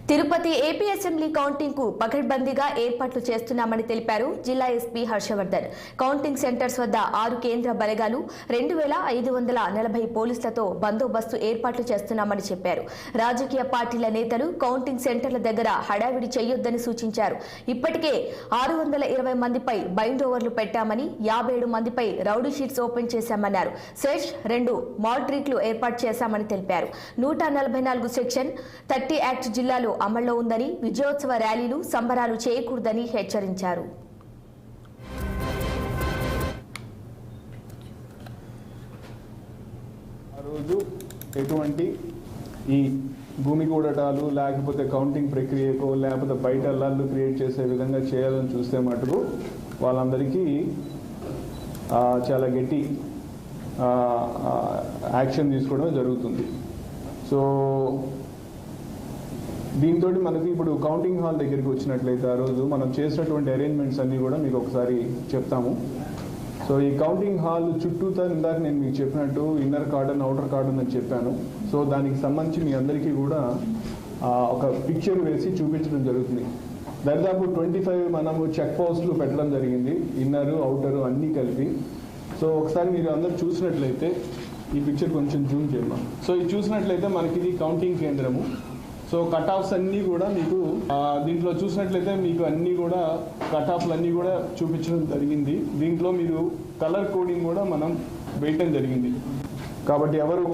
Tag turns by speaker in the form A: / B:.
A: Tirupati AP assembly counting కు పకడ్బందీగా ఏర్పాట్లు చేస్తున్నామని తెలిపారు జిల్లా ఎస్పీ హర్షవర్ధన్. కౌంటింగ్ సెంటర్స్ వద్ద 6 కేంద్ర బలగాలు 2540 పోలీసులతో బందోబస్తు ఏర్పాట్లు చేస్తున్నామని చెప్పారు. రాజకీయ పార్టీల నేతలు కౌంటింగ్ సెంటర్ల దగ్గర హడావిడి చేయొద్దని సూచించారు. ఇప్పటికే 620 మందిపై బైండ్ ఓవర్లు పెట్టామని, 57 మందిపై రౌడీ షీట్స్ ఓపెన్ చేశామన్నారు. సెష్ 2 మాల్ ట్రీట్లు ఏర్పాటు చేశామని తెలిపారు. 144 సెక్షన్ 30 యాక్ట్ జిల్లాలో అమల్లో ఉందని, విజయోత్సవ ర్యాలీలు సంబరాలు చేయకూడదని హెచ్చరించారు.
B: ఆ రోజు ఎటువంటి ఈ భూమి కూడటాలు లేకపోతే కౌంటింగ్ ప్రక్రియకో లేకపోతే బయట అల్లాళ్ళు క్రియేట్ చేసే విధంగా చేయాలని చూస్తే మటుకు వాళ్ళందరికీ చాలా గట్టి యాక్షన్ తీసుకోవడం జరుగుతుంది. సో దీంతో మనకి ఇప్పుడు కౌంటింగ్ హాల్ దగ్గరికి వచ్చినట్లయితే ఆ రోజు మనం చేసినటువంటి అరేంజ్మెంట్స్ అన్నీ కూడా మీకు ఒకసారి చెప్తాము. సో ఈ కౌంటింగ్ హాల్ చుట్టూతా ఇందాక నేను మీకు చెప్పినట్టు ఇన్నర్ కార్డన్ అవుటర్ కార్డన్ అని చెప్పాను. సో దానికి సంబంధించి మీ అందరికీ కూడా ఒక పిక్చర్ వేసి చూపించడం జరుగుతుంది. దాదాపు 25 మనము చెక్ పోస్టులు పెట్టడం జరిగింది, ఇన్నరు అవుటరు అన్నీ కలిపి. సో ఒకసారి మీరు అందరు చూసినట్లయితే ఈ పిక్చర్ కొంచెం జూమ్ చేయమా. సో ఇది చూసినట్లయితే మనకి ఇది కౌంటింగ్ కేంద్రము. సో కట్ ఆఫ్స్ అన్నీ కూడా మీకు దీంట్లో చూసినట్లయితే మీకు అన్నీ కూడా కట్ ఆఫ్లు అన్నీ కూడా చూపించడం జరిగింది. దీంట్లో మీరు కలర్ కోడింగ్ కూడా మనం వేయటం జరిగింది. కాబట్టి ఎవరు